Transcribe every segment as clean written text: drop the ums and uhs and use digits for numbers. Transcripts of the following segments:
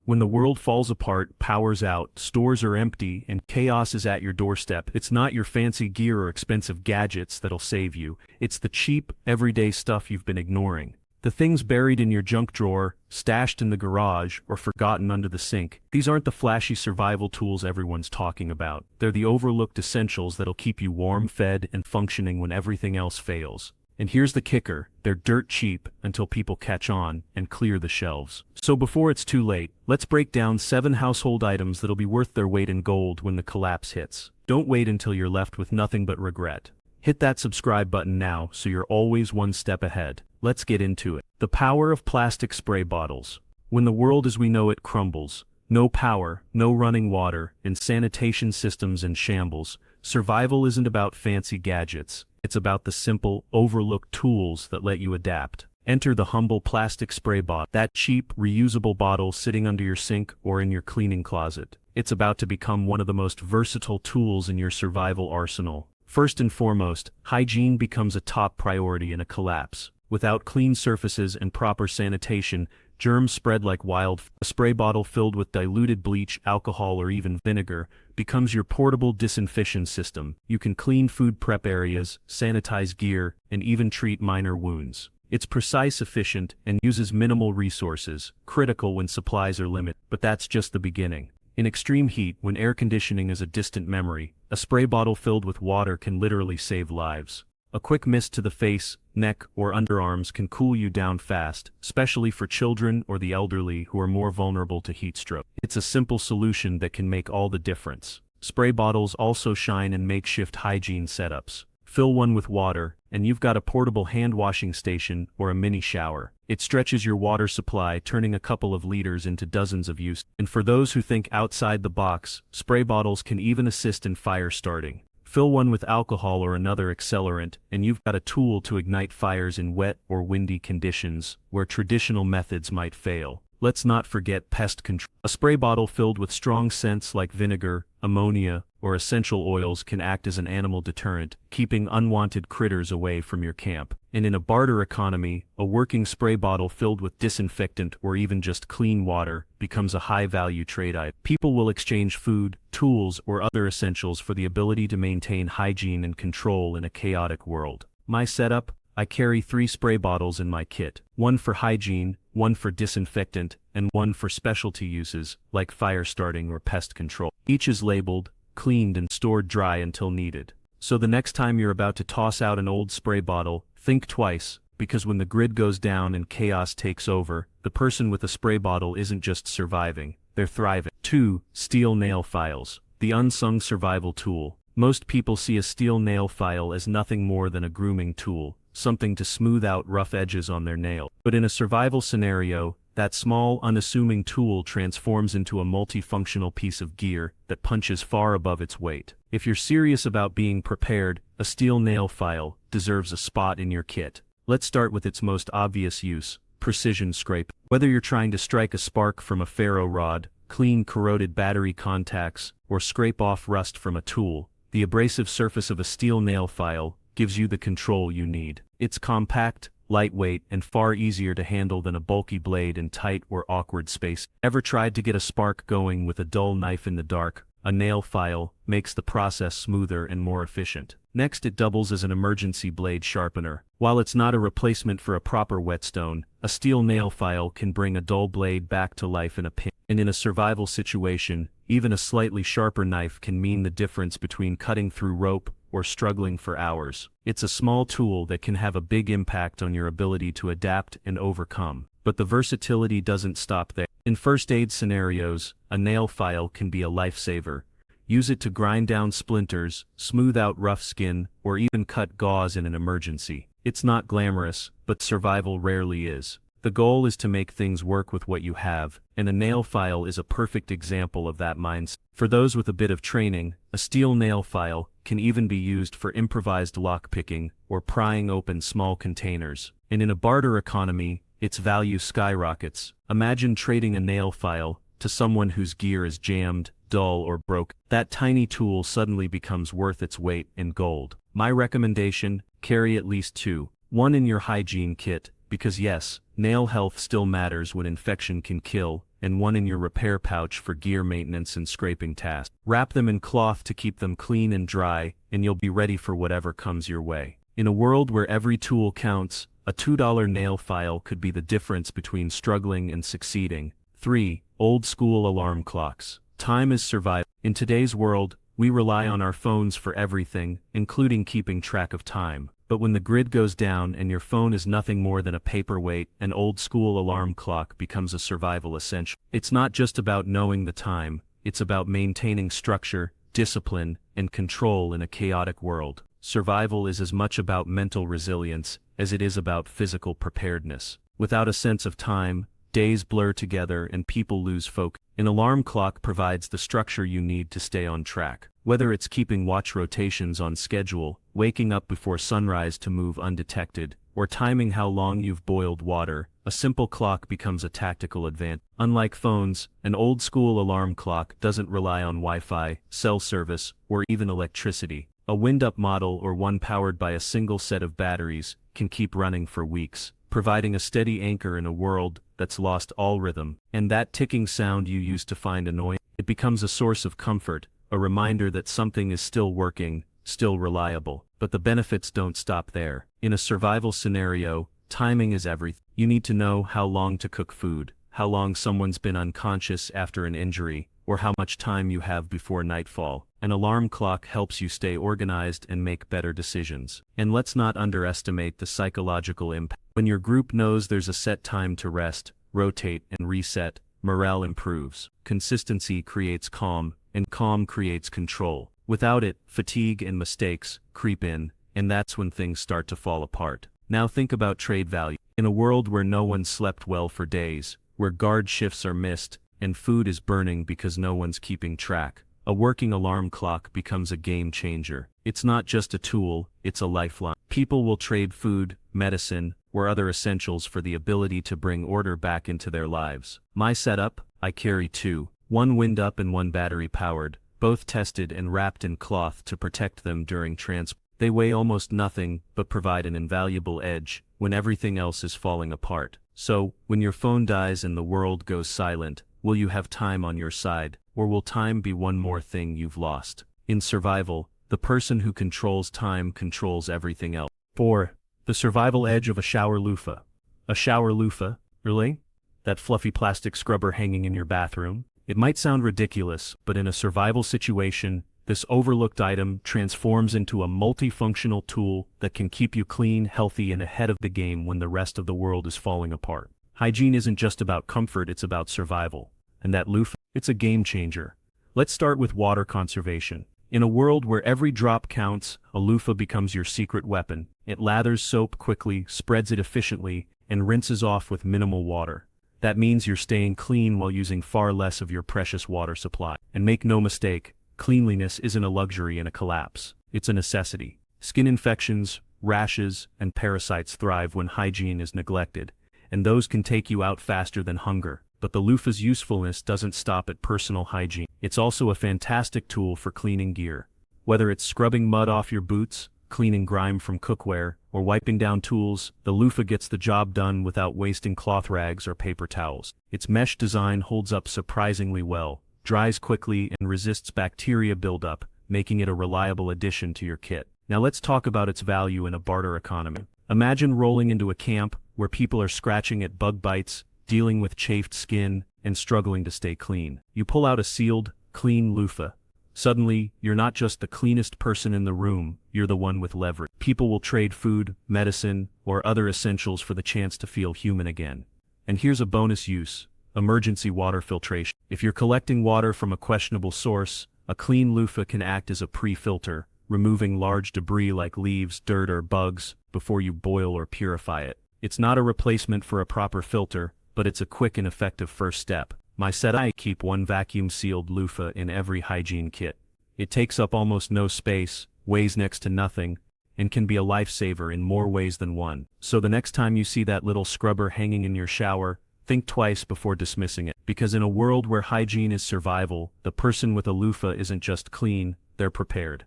When the world falls apart, power's out, stores are empty, and chaos is at your doorstep, it's not your fancy gear or expensive gadgets that'll save you. It's the cheap, everyday stuff you've been ignoring. The things buried in your junk drawer, stashed in the garage, or forgotten under the sink. These aren't the flashy survival tools everyone's talking about. They're the overlooked essentials that'll keep you warm, fed, and functioning when everything else fails. And here's the kicker, they're dirt cheap until people catch on and clear the shelves. So before it's too late, let's break down 7 household items that'll be worth their weight in gold when the collapse hits. Don't wait until you're left with nothing but regret. Hit that subscribe button now so you're always one step ahead. Let's get into it. The power of plastic spray bottles. When the world as we know it crumbles, no power, no running water, and sanitation systems in shambles, survival isn't about fancy gadgets. It's about the simple, overlooked tools that let you adapt. Enter the humble plastic spray bottle, that cheap, reusable bottle sitting under your sink or in your cleaning closet. It's about to become one of the most versatile tools in your survival arsenal. First and foremost, hygiene becomes a top priority in a collapse. Without clean surfaces and proper sanitation, germs spread like wildfire. A spray bottle filled with diluted bleach, alcohol, or even vinegar becomes your portable disinfection system. You can clean food prep areas, sanitize gear, and even treat minor wounds. It's precise, efficient, and uses minimal resources, critical when supplies are limited. But that's just the beginning. In extreme heat, when air conditioning is a distant memory, a spray bottle filled with water can literally save lives. A quick mist to the face, neck, or underarms can cool you down fast, especially for children or the elderly who are more vulnerable to heat stroke. It's a simple solution that can make all the difference. Spray bottles also shine in makeshift hygiene setups. Fill one with water, and you've got a portable hand washing station or a mini shower. It stretches your water supply, turning a couple of liters into dozens of use. And for those who think outside the box, spray bottles can even assist in fire starting. Fill one with alcohol or another accelerant, and you've got a tool to ignite fires in wet or windy conditions, where traditional methods might fail. Let's not forget pest control. A spray bottle filled with strong scents like vinegar, ammonia, or essential oils can act as an animal deterrent, keeping unwanted critters away from your camp. And in a barter economy, a working spray bottle filled with disinfectant or even just clean water becomes a high-value trade item. People will exchange food, tools, or other essentials for the ability to maintain hygiene and control in a chaotic world. My setup? I carry 3 spray bottles in my kit. One for hygiene, one for disinfectant, and one for specialty uses, like fire starting or pest control. Each is labeled, cleaned, and stored dry until needed. So the next time you're about to toss out an old spray bottle, think twice, because when the grid goes down and chaos takes over, the person with a spray bottle isn't just surviving, they're thriving. 2. Steel nail files. The unsung survival tool. Most people see a steel nail file as nothing more than a grooming tool, something to smooth out rough edges on their nail. But in a survival scenario, that small, unassuming tool transforms into a multifunctional piece of gear that punches far above its weight. If you're serious about being prepared, a steel nail file deserves a spot in your kit. Let's start with its most obvious use, precision scrape. Whether you're trying to strike a spark from a ferro rod, clean corroded battery contacts, or scrape off rust from a tool, the abrasive surface of a steel nail file gives you the control you need. It's compact, lightweight, and far easier to handle than a bulky blade in tight or awkward space. Ever tried to get a spark going with a dull knife in the dark? A nail file makes the process smoother and more efficient. Next, it doubles as an emergency blade sharpener. While it's not a replacement for a proper whetstone, a steel nail file can bring a dull blade back to life in a pinch. And in a survival situation, even a slightly sharper knife can mean the difference between cutting through rope or struggling for hours. It's a small tool that can have a big impact on your ability to adapt and overcome. But the versatility doesn't stop there. In first aid scenarios, a nail file can be a lifesaver. Use it to grind down splinters, smooth out rough skin, or even cut gauze in an emergency. It's not glamorous, but survival rarely is. The goal is to make things work with what you have, and a nail file is a perfect example of that mindset. For those with a bit of training, a steel nail file can even be used for improvised lockpicking or prying open small containers. And in a barter economy, its value skyrockets. Imagine trading a nail file to someone whose gear is jammed, dull, or broke. That tiny tool suddenly becomes worth its weight in gold. My recommendation: carry at least 2. One in your hygiene kit, because yes, nail health still matters when infection can kill, and one in your repair pouch for gear maintenance and scraping tasks. Wrap them in cloth to keep them clean and dry, and you'll be ready for whatever comes your way. In a world where every tool counts, a $2 nail file could be the difference between struggling and succeeding. 3. Old school alarm clocks. Time is survival. In today's world, we rely on our phones for everything, including keeping track of time. But when the grid goes down and your phone is nothing more than a paperweight, an old-school alarm clock becomes a survival essential. It's not just about knowing the time, it's about maintaining structure, discipline, and control in a chaotic world. Survival is as much about mental resilience as it is about physical preparedness. Without a sense of time, days blur together and people lose focus. An alarm clock provides the structure you need to stay on track. Whether it's keeping watch rotations on schedule, waking up before sunrise to move undetected, or timing how long you've boiled water, a simple clock becomes a tactical advantage. Unlike phones, an old-school alarm clock doesn't rely on Wi-Fi, cell service, or even electricity. A wind-up model or one powered by a single set of batteries can keep running for weeks, providing a steady anchor in a world that's lost all rhythm. And that ticking sound you used to find annoying, it becomes a source of comfort, a reminder that something is still working, still reliable. But the benefits don't stop there. In a survival scenario, timing is everything. You need to know how long to cook food, how long someone's been unconscious after an injury, or how much time you have before nightfall. An alarm clock helps you stay organized and make better decisions. And let's not underestimate the psychological impact. When your group knows there's a set time to rest, rotate, and reset, morale improves. Consistency creates calm, and calm creates control. Without it, fatigue and mistakes creep in, and that's when things start to fall apart. Now think about trade value. In a world where no one slept well for days, where guard shifts are missed, and food is burning because no one's keeping track, a working alarm clock becomes a game changer. It's not just a tool, it's a lifeline. People will trade food, medicine, or other essentials for the ability to bring order back into their lives. My setup, I carry two, one wind up and one battery powered, both tested and wrapped in cloth to protect them during transport. They weigh almost nothing, but provide an invaluable edge when everything else is falling apart. So, when your phone dies and the world goes silent, will you have time on your side, or will time be one more thing you've lost? In survival, the person who controls time controls everything else. 4. The survival edge of a shower loofah. A shower loofah? Really? That fluffy plastic scrubber hanging in your bathroom? It might sound ridiculous, but in a survival situation, this overlooked item transforms into a multifunctional tool that can keep you clean, healthy, and ahead of the game when the rest of the world is falling apart. Hygiene isn't just about comfort, it's about survival. And that loofah, it's a game changer. Let's start with water conservation. In a world where every drop counts, a loofah becomes your secret weapon. It lathers soap quickly, spreads it efficiently, and rinses off with minimal water. That means you're staying clean while using far less of your precious water supply. And make no mistake, cleanliness isn't a luxury in a collapse. It's a necessity. Skin infections, rashes, and parasites thrive when hygiene is neglected, and those can take you out faster than hunger. But the loofah's usefulness doesn't stop at personal hygiene. It's also a fantastic tool for cleaning gear. Whether it's scrubbing mud off your boots, cleaning grime from cookware, or wiping down tools, the loofah gets the job done without wasting cloth rags or paper towels. Its mesh design holds up surprisingly well, dries quickly, and resists bacteria buildup, making it a reliable addition to your kit. Now let's talk about its value in a barter economy. Imagine rolling into a camp where people are scratching at bug bites, dealing with chafed skin, and struggling to stay clean. You pull out a sealed, clean loofah. Suddenly, you're not just the cleanest person in the room, you're the one with leverage. People will trade food, medicine, or other essentials for the chance to feel human again. And here's a bonus use: emergency water filtration. If you're collecting water from a questionable source, a clean loofah can act as a pre-filter, removing large debris like leaves, dirt, or bugs before you boil or purify it. It's not a replacement for a proper filter, but it's a quick and effective first step. My setup: I keep one vacuum-sealed loofah in every hygiene kit. It takes up almost no space, weighs next to nothing, and can be a lifesaver in more ways than one. So the next time you see that little scrubber hanging in your shower, think twice before dismissing it. Because in a world where hygiene is survival, the person with a loofah isn't just clean, they're prepared.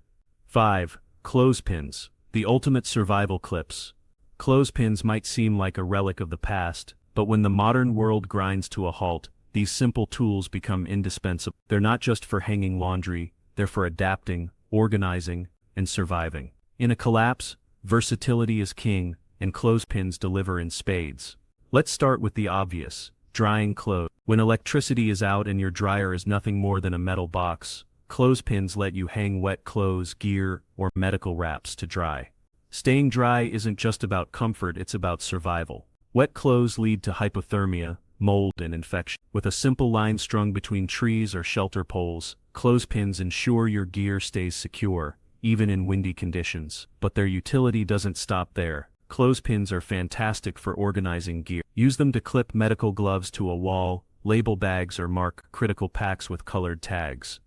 5. Clothespins. The ultimate survival clips. Clothespins might seem like a relic of the past, but when the modern world grinds to a halt, these simple tools become indispensable. They're not just for hanging laundry, they're for adapting, organizing, and surviving. In a collapse, versatility is king, and clothespins deliver in spades. Let's start with the obvious: drying clothes. When electricity is out and your dryer is nothing more than a metal box, clothespins let you hang wet clothes, gear, or medical wraps to dry. Staying dry isn't just about comfort, it's about survival. Wet clothes lead to hypothermia, mold, and infection. With a simple line strung between trees or shelter poles, clothespins ensure your gear stays secure, even in windy conditions. But their utility doesn't stop there. Clothespins are fantastic for organizing gear. Use them to clip medical gloves to a wall, label bags, or mark critical packs with colored tags.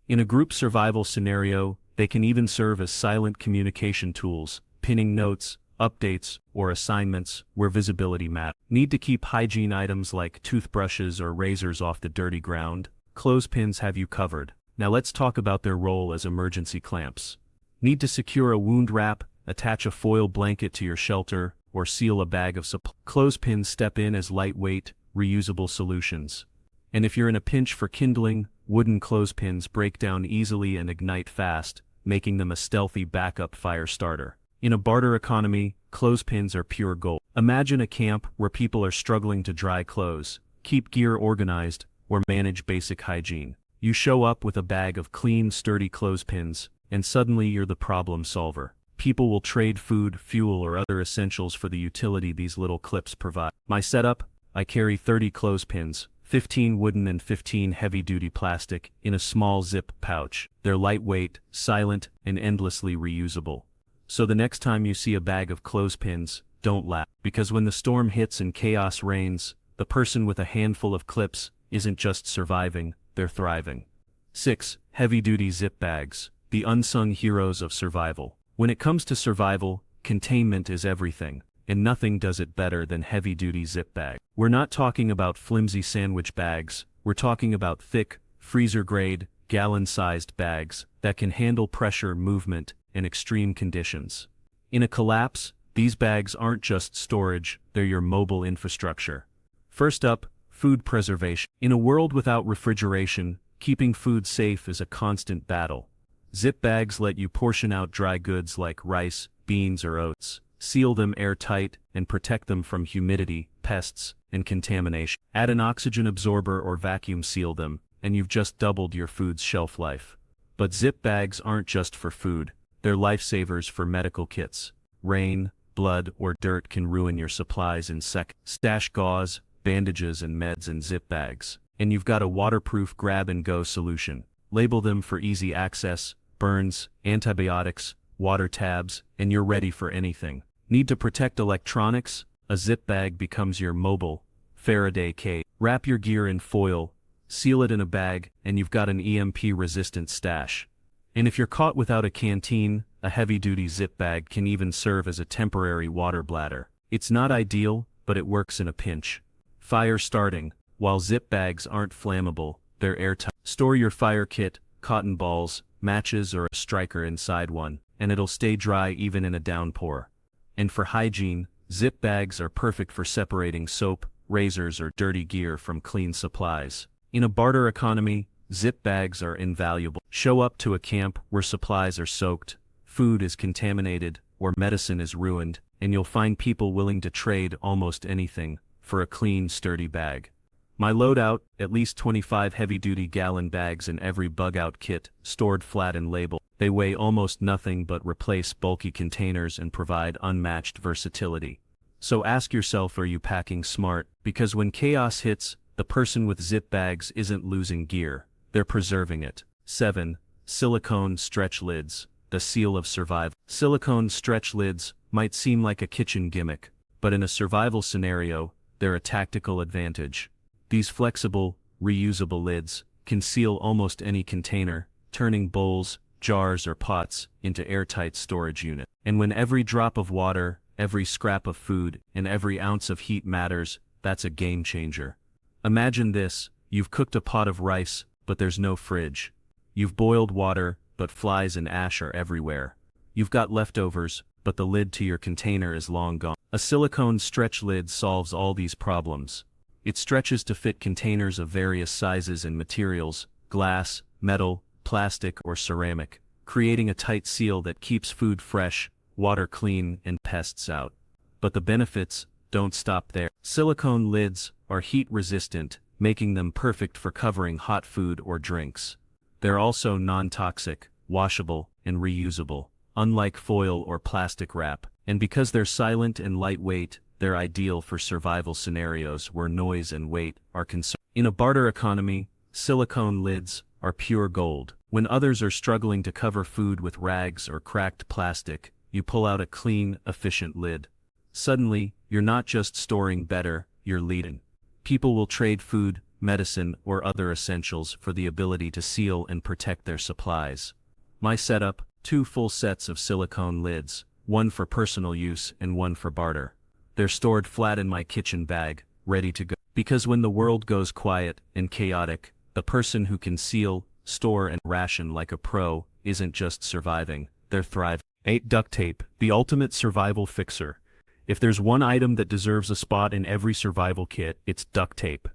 In a group survival scenario, they can even serve as silent communication tools, pinning notes, updates, or assignments where visibility matters. Need to keep hygiene items like toothbrushes or razors off the dirty ground? Clothespins have you covered. Now let's talk about their role as emergency clamps. Need to secure a wound wrap, attach a foil blanket to your shelter, or seal a bag of supplies? Clothespins step in as lightweight, reusable solutions. And if you're in a pinch for kindling, wooden clothespins break down easily and ignite fast, making them a stealthy backup fire starter. In a barter economy, clothespins are pure gold. Imagine a camp where people are struggling to dry clothes, keep gear organized, or manage basic hygiene. You show up with a bag of clean, sturdy clothespins, and suddenly you're the problem solver. People will trade food, fuel, or other essentials for the utility these little clips provide. My setup: I carry 30 clothespins, 15 wooden and 15 heavy-duty plastic, in a small zip pouch. They're lightweight, silent, and endlessly reusable. So the next time you see a bag of clothespins, don't laugh. Because when the storm hits and chaos reigns, the person with a handful of clips isn't just surviving, they're thriving. 6. Heavy-duty zip bags, the unsung heroes of survival. When it comes to survival, containment is everything, and nothing does it better than heavy-duty zip bag. We're not talking about flimsy sandwich bags, we're talking about thick, freezer-grade, gallon-sized bags that can handle pressure, movement, and extreme conditions. In a collapse, these bags aren't just storage, they're your mobile infrastructure. First up, food preservation. In a world without refrigeration, keeping food safe is a constant battle. Zip bags let you portion out dry goods like rice, beans, or oats, seal them airtight, and protect them from humidity, pests, and contamination. Add an oxygen absorber or vacuum seal them, and you've just doubled your food's shelf life. But zip bags aren't just for food, they're lifesavers for medical kits. Rain, blood, or dirt can ruin your supplies in seconds. Stash gauze, bandages, and meds in zip bags, and you've got a waterproof grab-and-go solution. Label them for easy access: burns, antibiotics, water tabs, and you're ready for anything. Need to protect electronics? A zip bag becomes your mobile Faraday cage. Wrap your gear in foil, seal it in a bag, and you've got an EMP-resistant stash. And if you're caught without a canteen, a heavy-duty zip bag can even serve as a temporary water bladder. It's not ideal, but it works in a pinch. Fire starting. While zip bags aren't flammable, they're airtight. Store your fire kit, cotton balls, matches, or a striker inside one, and it'll stay dry even in a downpour. And for hygiene, zip bags are perfect for separating soap, razors, or dirty gear from clean supplies. In a barter economy, zip bags are invaluable. Show up to a camp where supplies are soaked, food is contaminated, or medicine is ruined, and you'll find people willing to trade almost anything for a clean, sturdy bag. My loadout: at least 25 heavy-duty gallon bags in every bug-out kit, stored flat and labeled. They weigh almost nothing but replace bulky containers and provide unmatched versatility. So ask yourself, are you packing smart? Because when chaos hits, the person with zip bags isn't losing gear, they're preserving it. 7. Silicone stretch lids, the seal of survival. Silicone stretch lids might seem like a kitchen gimmick, but in a survival scenario, they're a tactical advantage. These flexible, reusable lids can seal almost any container, turning bowls, jars, or pots into airtight storage units. And when every drop of water, every scrap of food, and every ounce of heat matters, that's a game changer. Imagine this: you've cooked a pot of rice, but there's no fridge. You've boiled water, but flies and ash are everywhere. You've got leftovers, but the lid to your container is long gone. A silicone stretch lid solves all these problems. It stretches to fit containers of various sizes and materials, glass, metal, plastic, or ceramic, creating a tight seal that keeps food fresh, water clean, and pests out. But the benefits don't stop there. Silicone lids are heat-resistant, making them perfect for covering hot food or drinks. They're also non-toxic, washable, and reusable, unlike foil or plastic wrap. And because they're silent and lightweight, they're ideal for survival scenarios where noise and weight are concerned. In a barter economy, silicone lids are pure gold. When others are struggling to cover food with rags or cracked plastic, you pull out a clean, efficient lid. Suddenly, you're not just storing better, you're leading. People will trade food, medicine, or other essentials for the ability to seal and protect their supplies. My setup: 2 full sets of silicone lids, one for personal use and one for barter. They're stored flat in my kitchen bag, ready to go. Because when the world goes quiet and chaotic, the person who can seal, store, and ration like a pro isn't just surviving, they're thriving. 8. Duct tape, the ultimate survival fixer. If there's one item that deserves a spot in every survival kit, it's duct tape.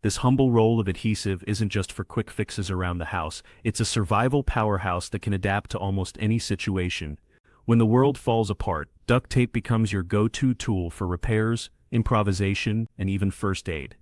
This humble roll of adhesive isn't just for quick fixes around the house, it's a survival powerhouse that can adapt to almost any situation. When the world falls apart, duct tape becomes your go-to tool for repairs, improvisation, and even first aid.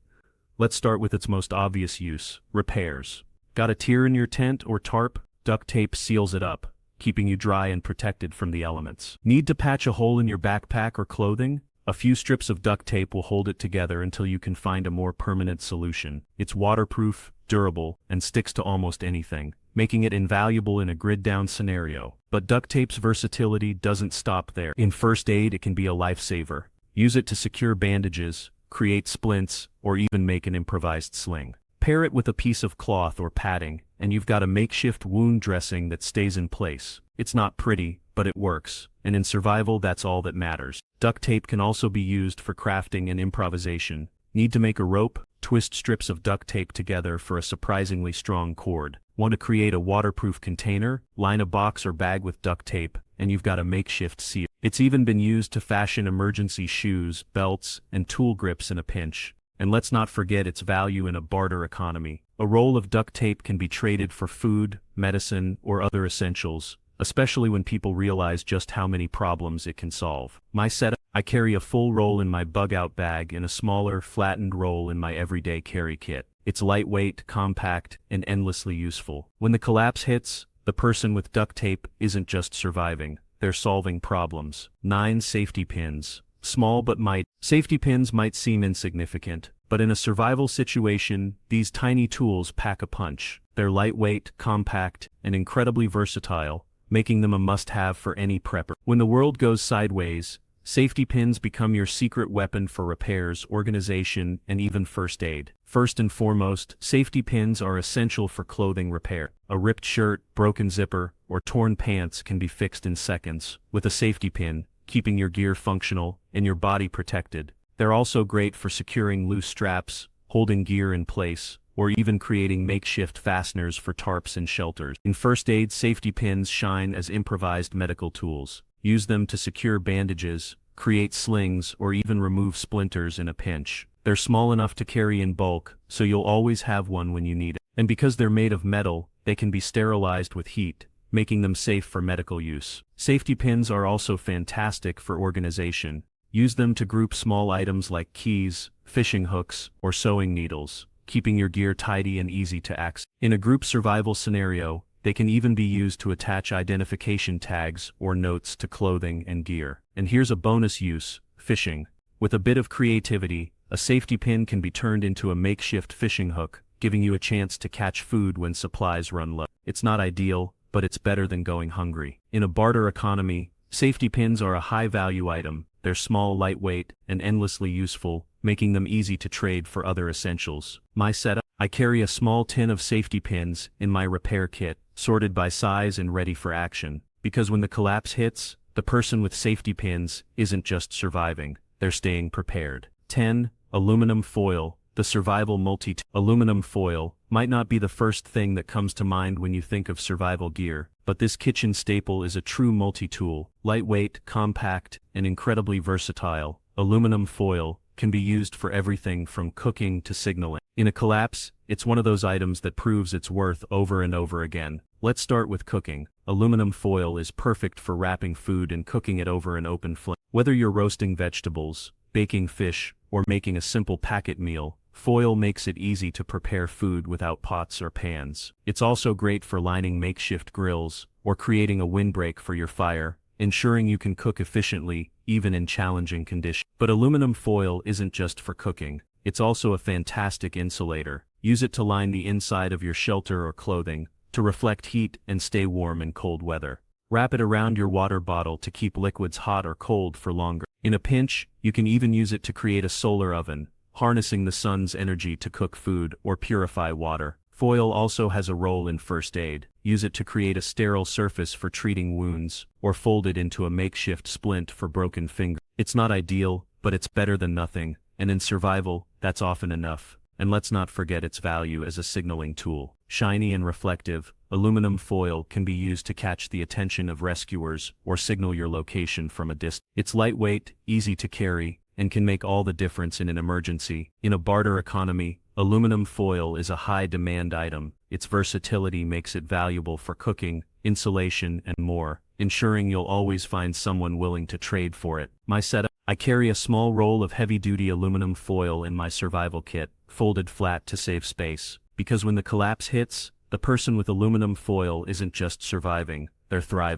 Let's start with its most obvious use: repairs. Got a tear in your tent or tarp? Duct tape seals it up, keeping you dry and protected from the elements. Need to patch a hole in your backpack or clothing? A few strips of duct tape will hold it together until you can find a more permanent solution. It's waterproof, durable, and sticks to almost anything, making it invaluable in a grid-down scenario. But duct tape's versatility doesn't stop there. In first aid, it can be a lifesaver. Use it to secure bandages, create splints, or even make an improvised sling. Pair it with a piece of cloth or padding, and you've got a makeshift wound dressing that stays in place. It's not pretty, but it works, and in survival that's all that matters. Duct tape can also be used for crafting and improvisation. Need to make a rope? Twist strips of duct tape together for a surprisingly strong cord. Want to create a waterproof container? Line a box or bag with duct tape, and you've got a makeshift seal. It's even been used to fashion emergency shoes, belts, and tool grips in a pinch. And let's not forget its value in a barter economy. A roll of duct tape can be traded for food, medicine, or other essentials, especially when people realize just how many problems it can solve. My setup: I carry a full roll in my bug-out bag and a smaller, flattened roll in my everyday carry kit. It's lightweight, compact, and endlessly useful. When the collapse hits, the person with duct tape isn't just surviving, they're solving problems. 9. Safety pins. Small but mighty. Safety pins might seem insignificant, but in a survival situation, these tiny tools pack a punch. They're lightweight, compact, and incredibly versatile, making them a must-have for any prepper. When the world goes sideways, safety pins become your secret weapon for repairs, organization, and even first aid. First and foremost, safety pins are essential for clothing repair. A ripped shirt, broken zipper, or torn pants can be fixed in seconds with a safety pin, keeping your gear functional and your body protected. They're also great for securing loose straps, holding gear in place, or even creating makeshift fasteners for tarps and shelters. In first aid, safety pins shine as improvised medical tools. Use them to secure bandages, create slings, or even remove splinters in a pinch. They're small enough to carry in bulk, so you'll always have one when you need it. And because they're made of metal, they can be sterilized with heat, making them safe for medical use. Safety pins are also fantastic for organization. Use them to group small items like keys, fishing hooks, or sewing needles, keeping your gear tidy and easy to access. In a group survival scenario, they can even be used to attach identification tags or notes to clothing and gear. And here's a bonus use: fishing. With a bit of creativity, a safety pin can be turned into a makeshift fishing hook, giving you a chance to catch food when supplies run low. It's not ideal, but it's better than going hungry. In a barter economy, safety pins are a high-value item. They're small, lightweight, and endlessly useful, making them easy to trade for other essentials. My setup: I carry a small tin of safety pins in my repair kit, sorted by size and ready for action. Because when the collapse hits, the person with safety pins isn't just surviving, they're staying prepared. 10. Aluminum foil, the survival multi-tool. Aluminum foil might not be the first thing that comes to mind when you think of survival gear, but this kitchen staple is a true multi-tool. Lightweight, compact, and incredibly versatile, aluminum foil can be used for everything from cooking to signaling. In a collapse, it's one of those items that proves its worth over and over again. Let's start with cooking. Aluminum foil is perfect for wrapping food and cooking it over an open flame. Whether you're roasting vegetables, baking fish, or making a simple packet meal, foil makes it easy to prepare food without pots or pans. It's also great for lining makeshift grills, or creating a windbreak for your fire, ensuring you can cook efficiently, even in challenging conditions. But aluminum foil isn't just for cooking. It's also a fantastic insulator. Use it to line the inside of your shelter or clothing, to reflect heat and stay warm in cold weather. Wrap it around your water bottle to keep liquids hot or cold for longer. In a pinch, you can even use it to create a solar oven, harnessing the sun's energy to cook food or purify water. Foil also has a role in first aid. Use it to create a sterile surface for treating wounds, or fold it into a makeshift splint for broken fingers. It's not ideal, but it's better than nothing, and in survival, that's often enough. And let's not forget its value as a signaling tool. Shiny and reflective, aluminum foil can be used to catch the attention of rescuers or signal your location from a distance. It's lightweight, easy to carry, and can make all the difference in an emergency. In a barter economy, aluminum foil is a high-demand item. Its versatility makes it valuable for cooking, insulation, and more, ensuring you'll always find someone willing to trade for it. My setup: I carry a small roll of heavy-duty aluminum foil in my survival kit, folded flat to save space. Because when the collapse hits, the person with aluminum foil isn't just surviving, they're thriving.